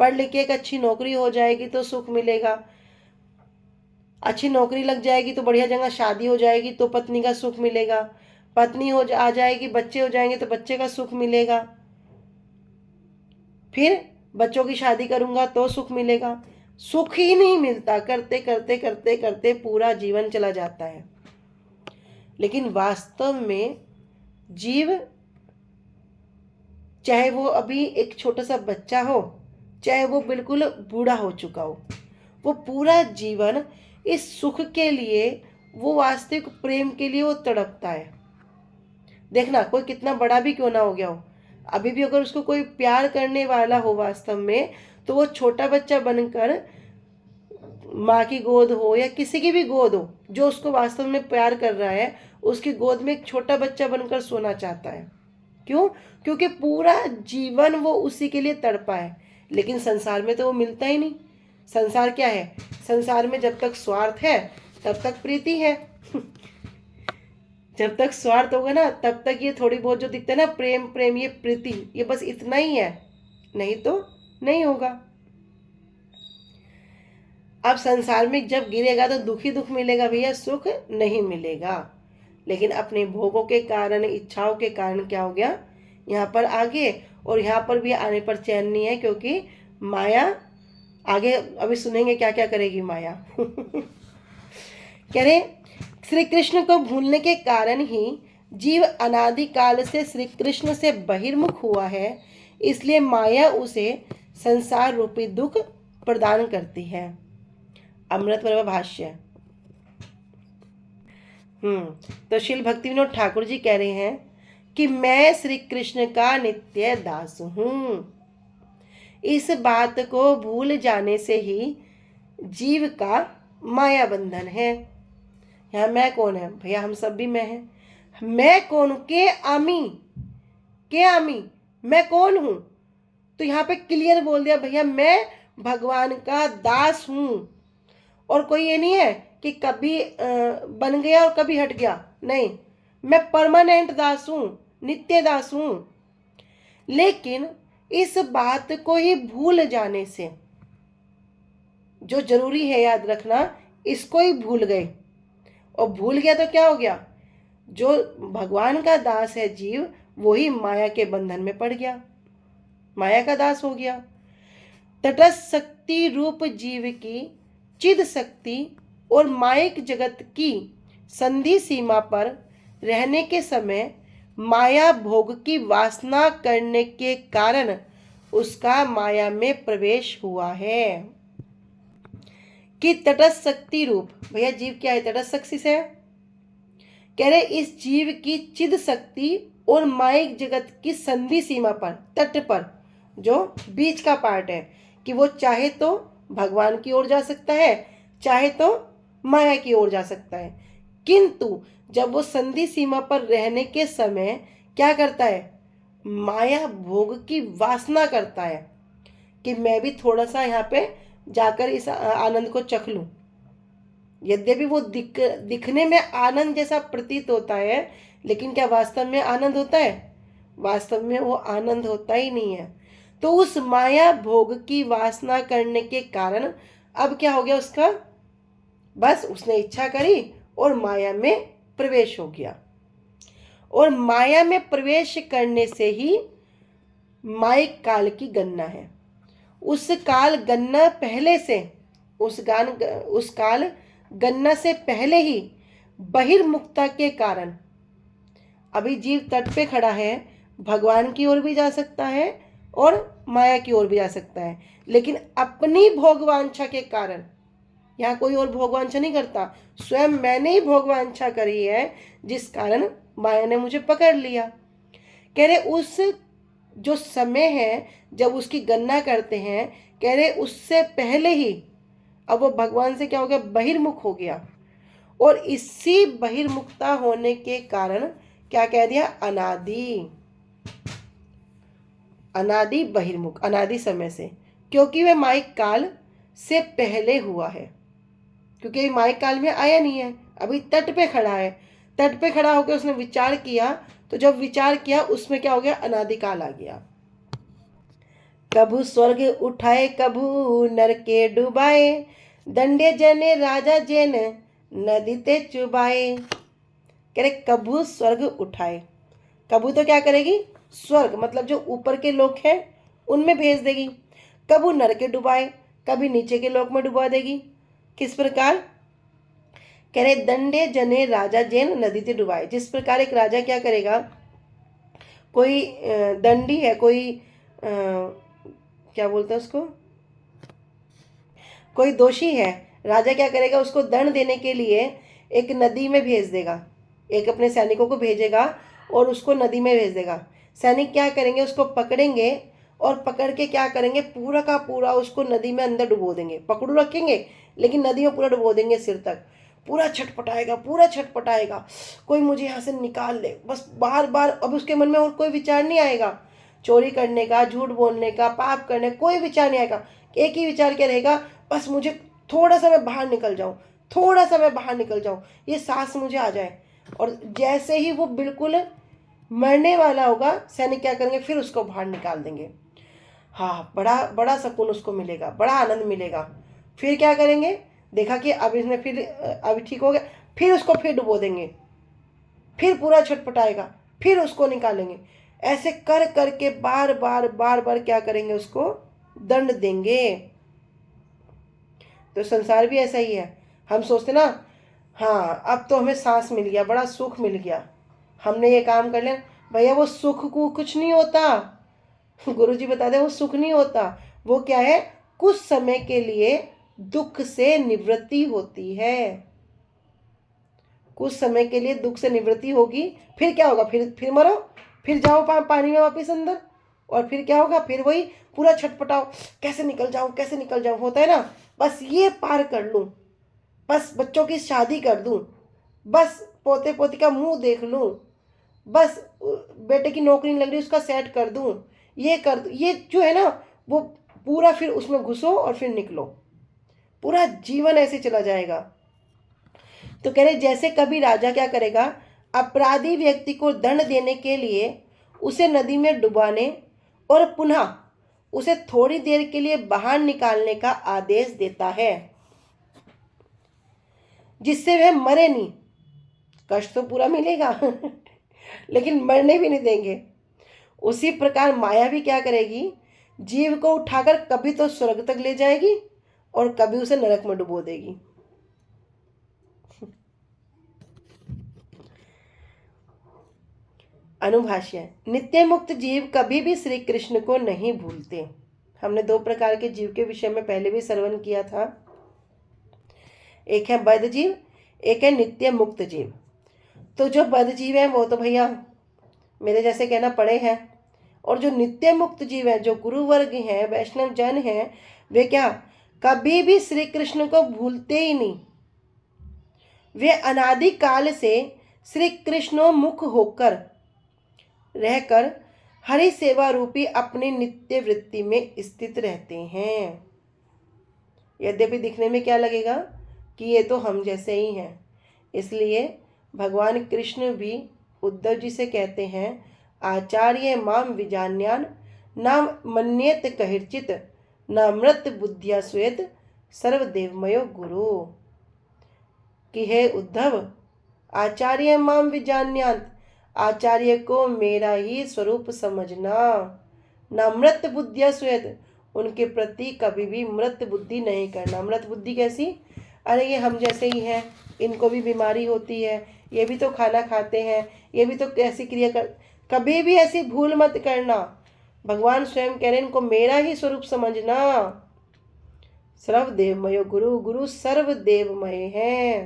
पढ़ लिख के एक अच्छी नौकरी हो जाएगी तो सुख मिलेगा, अच्छी नौकरी लग जाएगी तो बढ़िया जगह शादी हो जाएगी तो पत्नी का सुख मिलेगा, पत्नी आ जाएगी, बच्चे हो जाएंगे तो बच्चे का सुख मिलेगा, फिर बच्चों की शादी करूंगा तो सुख मिलेगा। सुख ही नहीं मिलता, करते करते करते करते पूरा जीवन चला जाता है। लेकिन वास्तव में जीव, चाहे वो अभी एक छोटा सा बच्चा हो, चाहे वो बिल्कुल बूढ़ा हो चुका हो, वो पूरा जीवन इस सुख के लिए, वो वास्तविक प्रेम के लिए वो तड़पता है। देखना, कोई कितना बड़ा भी क्यों ना हो गया हो, अभी भी अगर उसको कोई प्यार करने वाला हो वास्तव में, तो वो छोटा बच्चा बनकर माँ की गोद हो या किसी की भी गोद हो, जो उसको वास्तव में प्यार कर रहा है, उसकी गोद में एक छोटा बच्चा बनकर सोना चाहता है। क्यों? क्योंकि पूरा जीवन वो उसी के लिए तड़पा है। लेकिन संसार में तो वो मिलता ही नहीं। संसार क्या है? संसार में जब तक स्वार्थ है तब तक प्रीति है। जब तक स्वार्थ होगा ना, तब तक ये थोड़ी बहुत जो दिखता है ना, प्रेम प्रेम, ये प्रीति, ये बस इतना ही है, नहीं तो नहीं होगा। अब संसार में जब गिरेगा तो दुख ही दुख मिलेगा भैया, सुख नहीं मिलेगा। लेकिन अपने भोगों के कारण, इच्छाओं के कारण क्या हो गया, यहाँ पर आगे, और यहाँ पर भी आने पर चैन नहीं है, क्योंकि माया आगे अभी सुनेंगे क्या क्या करेगी माया। कह रहे श्री कृष्ण को भूलने के कारण ही जीव अनादिकाल से श्री कृष्ण से बहिर्मुख हुआ है, इसलिए माया उसे संसार रूपी दुख प्रदान करती है। अमृत वर्मा भाष्य। तो श्रील भक्ति विनोद ठाकुर जी कह रहे हैं कि मैं श्री कृष्ण का नित्य दास हूं। इस बात को भूल जाने से ही जीव का माया बंधन है। यहाँ मैं कौन है भैया? हम सब भी मैं हैं। मैं कौन? के आमी, मैं कौन हूं? तो यहाँ पे क्लियर बोल दिया भैया, मैं भगवान का दास हूं। और कोई ये नहीं है कि कभी बन गया और कभी हट गया, नहीं, मैं परमानेंट दास हूं, नित्य दास हूं। लेकिन इस बात को ही भूल जाने से, जो जरूरी है याद रखना, इसको ही भूल गए, और भूल गया तो क्या हो गया, जो भगवान का दास है जीव, वही माया के बंधन में पड़ गया, माया का दास हो गया। तटस्थ शक्ति रूप जीव की चिद शक्ति और मायिक जगत की संधि सीमा पर रहने के समय माया भोग की वासना करने के कारण उसका माया में प्रवेश हुआ है। कि तटस्थ शक्ति रूप, भैया जीव क्या है? तटस्थ शक्ति से कह रहे इस जीव की चिद शक्ति और मायिक जगत की संधि सीमा पर, तट पर, जो बीच का पार्ट है, कि वो चाहे तो भगवान की ओर जा सकता है, चाहे तो माया की ओर जा सकता है। किंतु जब वो संधि सीमा पर रहने के समय क्या करता है? माया भोग की वासना करता है कि मैं भी थोड़ा सा यहाँ पे जाकर इस आनंद को चख लूं। यद्यपि वो दिखने में आनंद जैसा प्रतीत होता है, लेकिन क्या वास्तव में आनंद होता है? वास्तव में वो आनंद होता ही नहीं है। तो उस माया भोग की वासना करने के कारण अब क्या हो गया उसका? बस उसने इच्छा करी और माया में प्रवेश हो गया। और माया में प्रवेश करने से ही मायिक काल की गणना है। उस काल गणना पहले से, उस काल गणना से पहले ही बहिर्मुखता के कारण अभी जीव तट पे खड़ा है, भगवान की ओर भी जा सकता है और माया की ओर भी जा सकता है, लेकिन अपनी भोगवांछा के कारण, यहाँ कोई और भोगवांछा नहीं करता, स्वयं मैंने ही भोगवांछा करी है, जिस कारण माया ने मुझे पकड़ लिया। कह रहे उस जो समय है जब उसकी गणना करते हैं, कह रहे उससे पहले ही अब वो भगवान से क्या हो गया? बहिर्मुख हो गया। और इसी बहिर्मुखता होने के कारण क्या कह दिया? अनादि बहिर्मुख, अनादि समय से, क्योंकि वह मायिक काल से पहले हुआ है, क्योंकि मायिक काल में आया नहीं है, अभी तट पे खड़ा है। तट पे खड़ा होकर उसने विचार किया, तो जब विचार किया उसमें क्या हो गया? अनादिकाल आ गया। कभू स्वर्ग उठाए कभू नर के डुबाए, दंडे जने राजा जेन नदी ते चुबाए। कह रहे कभू स्वर्ग उठाए, कभू तो क्या करेगी? स्वर्ग मतलब जो ऊपर के लोग हैं उनमें भेज देगी। कभू नर के डुबाए, कभी नीचे के लोक में डुबा देगी। किस प्रकार? कह रहे दंडे जने राजा जेन नदी ते डुबाए। जिस प्रकार एक राजा क्या करेगा, कोई दंडी है, कोई क्या बोलते हैं उसको, कोई दोषी है, राजा क्या करेगा, उसको दंड देने के लिए एक नदी में भेज देगा, एक अपने सैनिकों को भेजेगा और उसको नदी में भेज देगा। सैनिक क्या करेंगे, उसको पकड़ेंगे और पकड़ के क्या करेंगे, पूरा का पूरा उसको नदी में अंदर डुबो देंगे। पकड़ू रखेंगे लेकिन नदी में पूरा डुबो देंगे सिर तक। पूरा छटपटाएगा, पूरा छटपटाएगा, कोई मुझे यहाँ से निकाल ले, बस बार बार। अब उसके मन में और कोई विचार नहीं आएगा चोरी करने का, झूठ बोलने का, पाप करने, कोई विचार नहीं आएगा। एक ही विचार क्या रहेगा, बस मुझे थोड़ा सा मैं बाहर निकल जाऊं, थोड़ा सा मैं बाहर निकल जाऊं, ये सांस मुझे आ जाए। और जैसे ही वो बिल्कुल मरने वाला होगा, सैनिक क्या करेंगे, फिर उसको बाहर निकाल देंगे। हाँ, बड़ा बड़ा सुकून उसको मिलेगा, बड़ा आनंद मिलेगा। फिर क्या करेंगे, देखा कि अब इसने फिर अभी ठीक हो गया, फिर उसको फिर डुबो देंगे, फिर पूरा छटपटाएगा, फिर उसको निकालेंगे। ऐसे कर करके बार बार बार बार क्या करेंगे, उसको दंड देंगे। तो संसार भी ऐसा ही है। हम सोचते ना, हाँ अब तो हमें सांस मिल गया, बड़ा सुख मिल गया, हमने ये काम कर लिया। भैया वो सुख को कुछ नहीं होता। गुरु जी बताते हैं वो सुख नहीं होता, वो क्या है, कुछ समय के लिए दुख से निवृत्ति होती है। कुछ समय के लिए दुख से निवृत्ति होगी, फिर क्या होगा, फिर मरो, फिर जाओ पानी में वापस अंदर, और फिर क्या होगा, फिर वही पूरा छटपटाओ, कैसे निकल जाऊं, कैसे निकल जाऊं, होता है ना। बस ये पार कर लूं, बस बच्चों की शादी कर दूं, बस पोते पोती का मुंह देख लूं, बस बेटे की नौकरी नहीं लग रही उसका सेट कर दूं, ये कर दूं, ये जो है ना, वो पूरा फिर उसमें घुसो और फिर निकलो, पूरा जीवन ऐसे चला जाएगा। तो कह रहे जैसे कभी राजा क्या करेगा, अपराधी व्यक्ति को दंड देने के लिए उसे नदी में डुबाने और पुनः उसे थोड़ी देर के लिए बाहर निकालने का आदेश देता है, जिससे वह मरे नहीं। कष्ट तो पूरा मिलेगा लेकिन मरने भी नहीं देंगे। उसी प्रकार माया भी क्या करेगी, जीव को उठाकर कभी तो स्वर्ग तक ले जाएगी और कभी उसे नरक में डुबो देगी। अनुभाष्य, नित्य मुक्त जीव कभी भी श्री कृष्ण को नहीं भूलते। हमने दो प्रकार के जीव के विषय में पहले भी श्रवण किया था, एक है बद्ध जीव, एक है नित्य मुक्त जीव। तो जो बद्ध जीव है वो तो भैया मेरे जैसे कहना पड़े हैं, और जो नित्य मुक्त जीव है, जो गुरु वर्ग हैं, वैष्णव जन हैं, वे क्या कभी भी श्री कृष्ण को भूलते ही नहीं। वे अनादि काल से श्री कृष्णोन्मुख होकर रहकर हरि सेवा रूपी अपनी नित्य वृत्ति में स्थित रहते हैं। यद्यपि दिखने में क्या लगेगा कि ये तो हम जैसे ही हैं, इसलिए भगवान कृष्ण भी उद्धव जी से कहते हैं, आचार्य माम विजान्यान न मन्येत कहिर्चित न मृत बुद्धिया स्वेद सर्वदेवमयो गुरु। कि हे उद्धव, आचार्य माम विजान्यान, आचार्य को मेरा ही स्वरूप समझना, न मृत बुद्धिया स्वेद, उनके प्रति कभी भी मृत बुद्धि नहीं करना। मृत बुद्धि कैसी, अरे ये हम जैसे ही हैं, इनको भी बीमारी होती है, ये भी तो खाना खाते हैं, ये भी तो कैसी क्रिया कर, कभी भी ऐसी भूल मत करना। भगवान स्वयं कह रहे हैं इनको मेरा ही स्वरूप समझना। सर्वदेवमय गुरु, गुरु सर्वदेवमय है।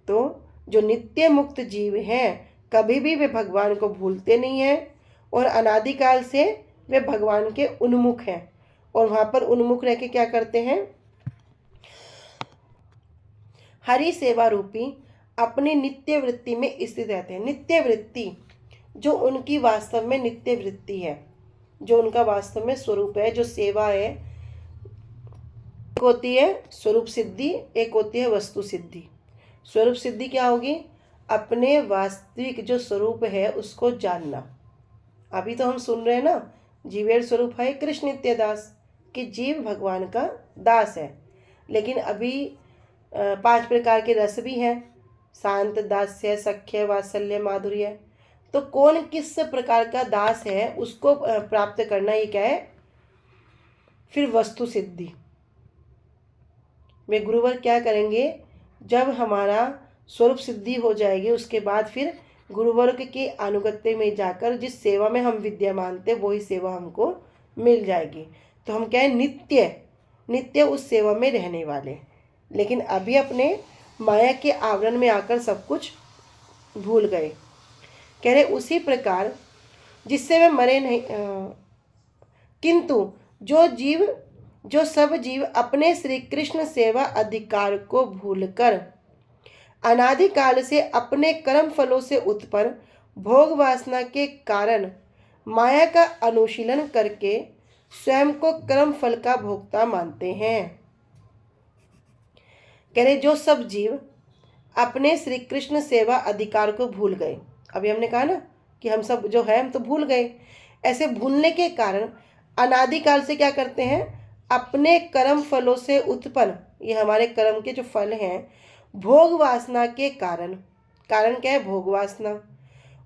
तो जो नित्य मुक्त जीव हैं कभी भी वे भगवान को भूलते नहीं हैं, और अनादिकाल से वे भगवान के उन्मुख हैं, और वहां पर उन्मुख रह के क्या करते हैं, हरि सेवा रूपी अपनी नित्य वृत्ति में स्थित रहते हैं। नित्य वृत्ति जो उनकी वास्तव में नित्य वृत्ति है, जो उनका वास्तव में स्वरूप है, जो सेवा है, एक होती है स्वरूप सिद्धि, एक होती है वस्तु सिद्धि। स्वरूप सिद्धि क्या होगी, अपने वास्तविक जो स्वरूप है उसको जानना। अभी तो हम सुन रहे हैं ना, जीवेर स्वरूप है कृष्ण नित्य दास, कि जीव भगवान का दास है। लेकिन अभी 5 प्रकार के रस भी हैं, शांत, दास्य, सख्य, वात्सल्य, माधुर्य। तो कौन किस प्रकार का दास है उसको प्राप्त करना, ये क्या है, फिर वस्तु सिद्धि। वे गुरुवर क्या करेंगे, जब हमारा स्वरूप सिद्धि हो जाएगी उसके बाद फिर गुरुवर्ग के अनुगत्य में जाकर जिस सेवा में हम विद्यमान थे वही सेवा हमको मिल जाएगी। तो हम क्या है, नित्य नित्य उस सेवा में रहने वाले। लेकिन अभी अपने माया के आवरण में आकर सब कुछ भूल गए। कह रहे उसी प्रकार जिससे वे मरे नहीं, किंतु जो सब जीव अपने श्री कृष्ण सेवा अधिकार को भूलकर अनादिकाल से अपने कर्म फलों से उत्पन्न भोग वासना के कारण माया का अनुशीलन करके स्वयं को कर्म फल का भोक्ता मानते हैं। कह रहे जो सब जीव अपने श्री कृष्ण सेवा अधिकार को भूल गए। अभी हमने कहा ना कि हम सब जो है हम तो भूल गए। ऐसे भूलने के कारण अनादिकाल से क्या करते हैं, अपने कर्म फलों से उत्पन्न, ये हमारे कर्म के जो फल हैं, भोग वासना के कारण, कारण क्या है, भोग वासना,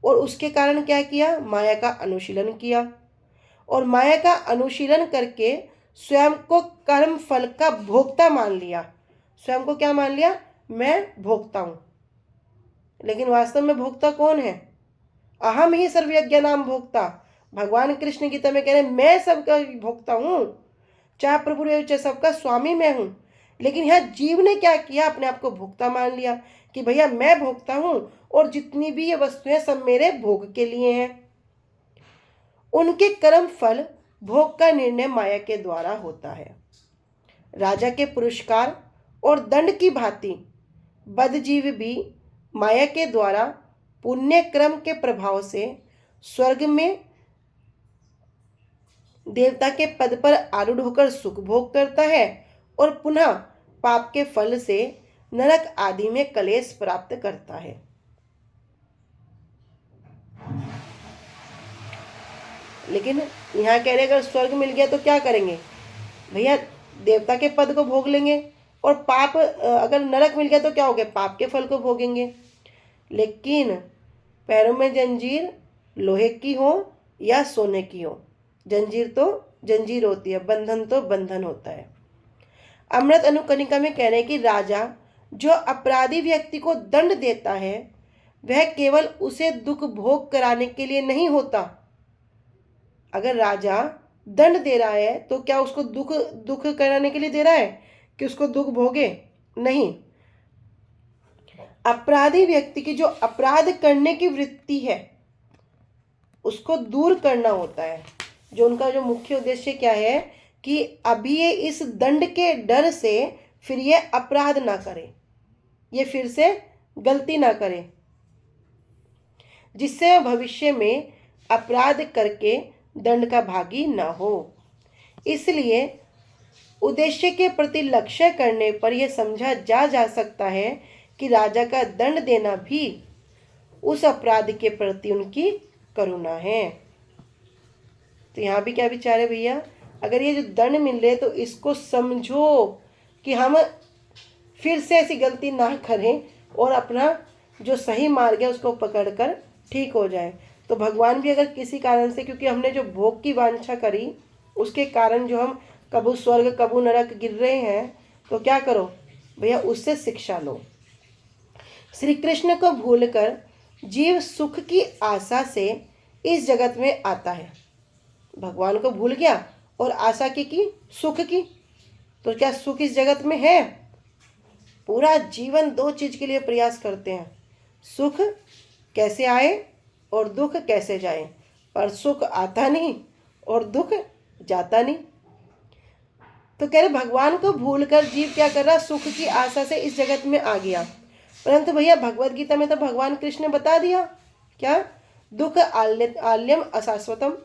और उसके कारण क्या किया, माया का अनुशीलन किया, और माया का अनुशीलन करके स्वयं को कर्म फल का भोक्ता मान लिया। स्वयं को क्या मान लिया, मैं भोक्ता हूं। लेकिन वास्तव में भोक्ता कौन है, अहम ही सर्वयज्ञ नाम भोक्ता। भगवान कृष्ण गीता में कह रहे मैं सबका भोक्ता हूं, चाहे प्रभु चाहे सबका स्वामी मैं हूं। लेकिन यह जीव ने क्या किया, अपने आप को भोक्ता मान लिया कि भैया मैं भोक्ता हूं और जितनी भी ये वस्तुएं सब मेरे भोग के लिए हैं। उनके कर्म फल भोग का निर्णय माया के द्वारा होता है। राजा के पुरस्कार और दंड की भांति बद्धजीव भी माया के द्वारा पुण्य क्रम के प्रभाव से स्वर्ग में देवता के पद पर आरूढ़ होकर सुख भोग करता है और पुनः पाप के फल से नरक आदि में क्लेश प्राप्त करता है। लेकिन यहाँ कह रहे अगर स्वर्ग मिल गया तो क्या करेंगे भैया, देवता के पद को भोग लेंगे, और पाप अगर नरक मिल गया तो क्या हो गया, पाप के फल को भोगेंगे। लेकिन पैरों में जंजीर लोहे की हो या सोने की हो, जंजीर तो जंजीर होती है, बंधन तो बंधन होता है। अमृत अनुकनिका में कह रहे हैं कि राजा जो अपराधी व्यक्ति को दंड देता है वह केवल उसे दुख भोग कराने के लिए नहीं होता। अगर राजा दंड दे रहा है तो क्या उसको दुख कराने के लिए दे रहा है कि उसको दुख भोगे, नहीं। अपराधी व्यक्ति की जो अपराध करने की वृत्ति है उसको दूर करना होता है। जो उनका जो मुख्य उद्देश्य क्या है कि अभी ये इस दंड के डर से फिर ये अपराध ना करे, ये फिर से गलती ना करे, जिससे भविष्य में अपराध करके दंड का भागी ना हो। इसलिए उद्देश्य के प्रति लक्ष्य करने पर यह समझा जा सकता है कि राजा का दंड देना भी उस अपराध के प्रति उनकी करुणा है। तो यहाँ भी क्या विचार है भैया, अगर ये जो दंड मिल रहे तो इसको समझो कि हम फिर से ऐसी गलती ना करें और अपना जो सही मार्ग है उसको पकड़कर ठीक हो जाए। तो भगवान भी अगर किसी कारण से, क्योंकि हमने जो भोग की वांछा करी उसके कारण जो हम कबू स्वर्ग कबू नरक गिर रहे हैं, तो क्या करो भैया, उससे शिक्षा लो। श्री कृष्ण को भूलकर जीव सुख की आशा से इस जगत में आता है। भगवान को भूल गया और आशा की सुख की, तो क्या सुख इस जगत में है? पूरा जीवन दो चीज के लिए प्रयास करते हैं, सुख कैसे आए और दुख कैसे जाए, पर सुख आता नहीं और दुख जाता नहीं। तो कह रहे भगवान को भूलकर जीव क्या कर रहा, सुख की आशा से इस जगत में आ गया। परंतु भैया भगवत गीता में तो भगवान कृष्ण ने बता दिया क्या, दुख आल्यम अशाश्वतम।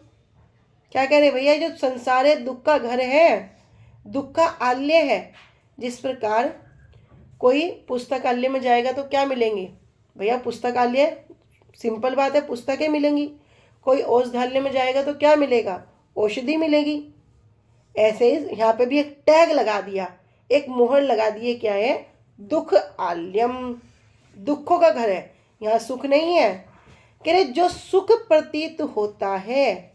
क्या कह रहे भैया, जो संसार है दुख का घर है, दुख का आल्य है। जिस प्रकार कोई पुस्तकालय में जाएगा तो क्या मिलेंगे भैया, पुस्तकालय, सिंपल बात है, पुस्तकें मिलेंगी। कोई औषधालय में जाएगा तो क्या मिलेगा, औषधि मिलेगी। ऐसे ही यहाँ पे भी एक टैग लगा दिया, एक मोहर लगा दिए, क्या है, दुख आल्यम, दुखों का घर है, यहाँ सुख नहीं है। कह रहे जो सुख प्रतीत होता है,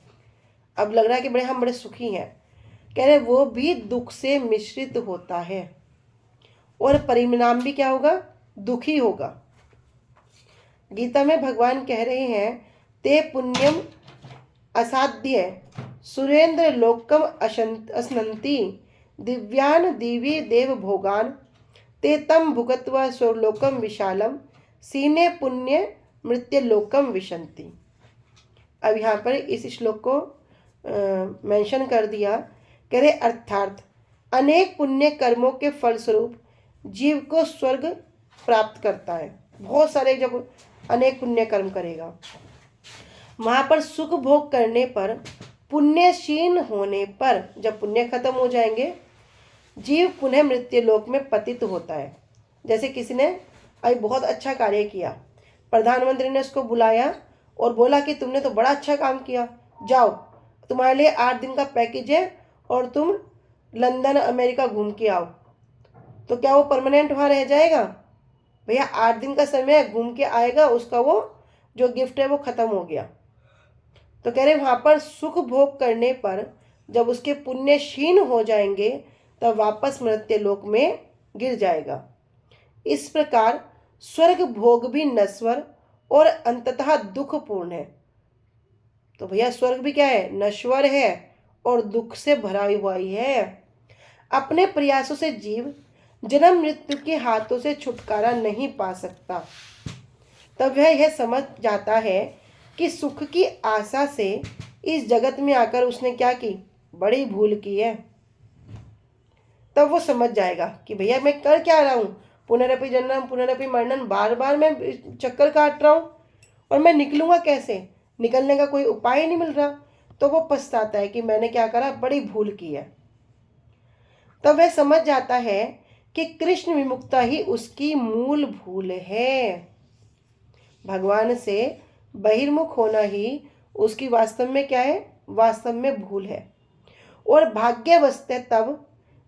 अब लग रहा है कि हम बड़े सुखी हैं, कह रहे वो भी दुख से मिश्रित होता है और परिणाम भी क्या होगा, दुखी होगा। गीता में भगवान कह रहे हैं ते पुण्यम असाध्य सुरेंद्र लोकम असनंति दिव्यान दिव्य देव भोगान ते तम भुगत्वा स्वलोकम विशालम सीने पुण्य मृत्य लोकम विशंति। अब यहाँ पर इस श्लोक को मेंशन कर दिया। कह रहे अर्थात अनेक पुण्य कर्मों के फलस्वरूप जीव को स्वर्ग प्राप्त करता है। बहुत सारे जब अनेक पुण्य कर्म करेगा, वहाँ पर सुख भोग करने पर, पुण्य क्षीण होने पर, जब पुण्य खत्म हो जाएंगे, जीव पुनः मृत्यु लोक में पतित होता है। जैसे किसी ने अभी बहुत अच्छा कार्य किया, प्रधानमंत्री ने उसको बुलाया और बोला कि तुमने तो बड़ा अच्छा काम किया, जाओ तुम्हारे लिए 8 दिन का पैकेज है और तुम लंदन अमेरिका घूम के आओ। तो क्या वो परमानेंट वहाँ रह जाएगा? भैया 8 दिन का समय घूम के आएगा, उसका वो जो गिफ्ट है वो खत्म हो गया। तो कह रहे वहाँ पर सुख भोग करने पर जब उसके पुण्य क्षीण हो जाएंगे तब वापस मृत्यु लोक में गिर जाएगा। इस प्रकार स्वर्ग भोग भी नश्वर और अंततः दुखपूर्ण है। तो भैया स्वर्ग भी क्या है? नश्वर है और दुख से भरा हुआ ही है। अपने प्रयासों से जीव जन्म मृत्यु के हाथों से छुटकारा नहीं पा सकता। तब वह यह समझ जाता है कि सुख की आशा से इस जगत में आकर उसने क्या की? बड़ी भूल की है। तब वो समझ जाएगा कि भैया मैं कर क्या रहा हूँ? पुनरपि जन्म पुनरपि मरणम, बार बार मैं चक्कर काट रहा हूँ और मैं निकलूंगा कैसे? निकलने का कोई उपाय नहीं मिल रहा। तो वो पछताता है कि मैंने क्या करा, बड़ी भूल की है। तब वह समझ जाता है कि कृष्ण विमुक्ता ही उसकी मूल भूल है। भगवान से बहिर्मुख होना ही उसकी वास्तव में क्या है? वास्तव में भूल है। और भाग्यवश तब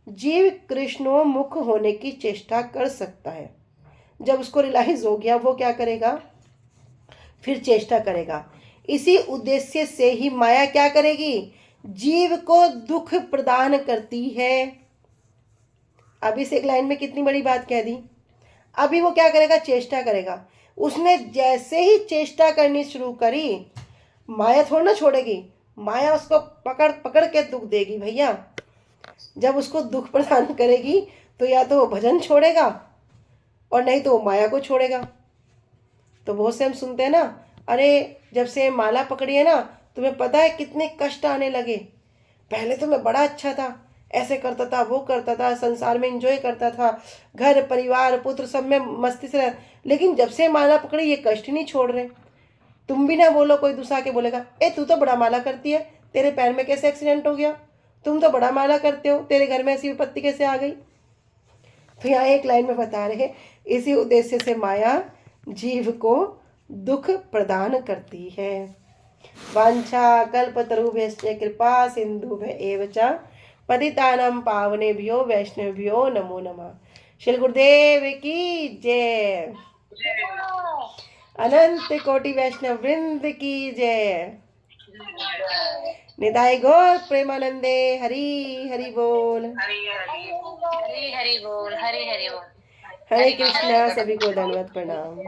जीव कृष्णोन्मुख होने की चेष्टा कर सकता है। जब उसको रियलाइज हो गया, वो क्या करेगा? फिर चेष्टा करेगा। इसी उद्देश्य से ही माया क्या करेगी? जीव को दुख प्रदान करती है। अभी से एक लाइन में कितनी बड़ी बात कह दी। अभी वो क्या करेगा? चेष्टा करेगा। उसने जैसे ही चेष्टा करनी शुरू करी, माया थोड़ा ना छोड़ेगी, माया उसको पकड़ पकड़ के दुख देगी। भैया जब उसको दुख प्रदान करेगी तो या तो वो भजन छोड़ेगा और नहीं तो वो माया को छोड़ेगा। तो बहुत से हम सुनते हैं ना, अरे जब से माला पकड़ी है ना, तुम्हें पता है कितने कष्ट आने लगे। पहले तो मैं बड़ा अच्छा था, ऐसे करता था, वो करता था, संसार में एंजॉय करता था, घर परिवार पुत्र सब में मस्ती से, लेकिन जब से माला पकड़ी ये कष्ट नहीं छोड़ रहे। तुम भी ना बोलो, कोई दूसरा के बोलेगा, ए तू तो बड़ा माला करती है, तेरे पैर में कैसे एक्सीडेंट हो गया? तुम तो बड़ा माला करते हो, तेरे घर में ऐसी विपत्ति कैसे आ गई? तो यहाँ एक लाइन में बता रहे, इसी उद्देश्य से माया जीव को दुख प्रदान करती है। वांछा कल्पतरुभ्यश्च कृपा सिंधुभ्य एव च पतितानां पावनेभ्यो वैष्णवेभ्यो नमो नमः। श्री गुरुदेव की जय। अनंत कोटि वैष्णव वृंद की जय। निताई गौर प्रेमानंदे। हरि हरि बोल।
हरी हरी बोल, हरी हरी बोल।
हरे कृष्णा। सभी को दंडवत प्रणाम।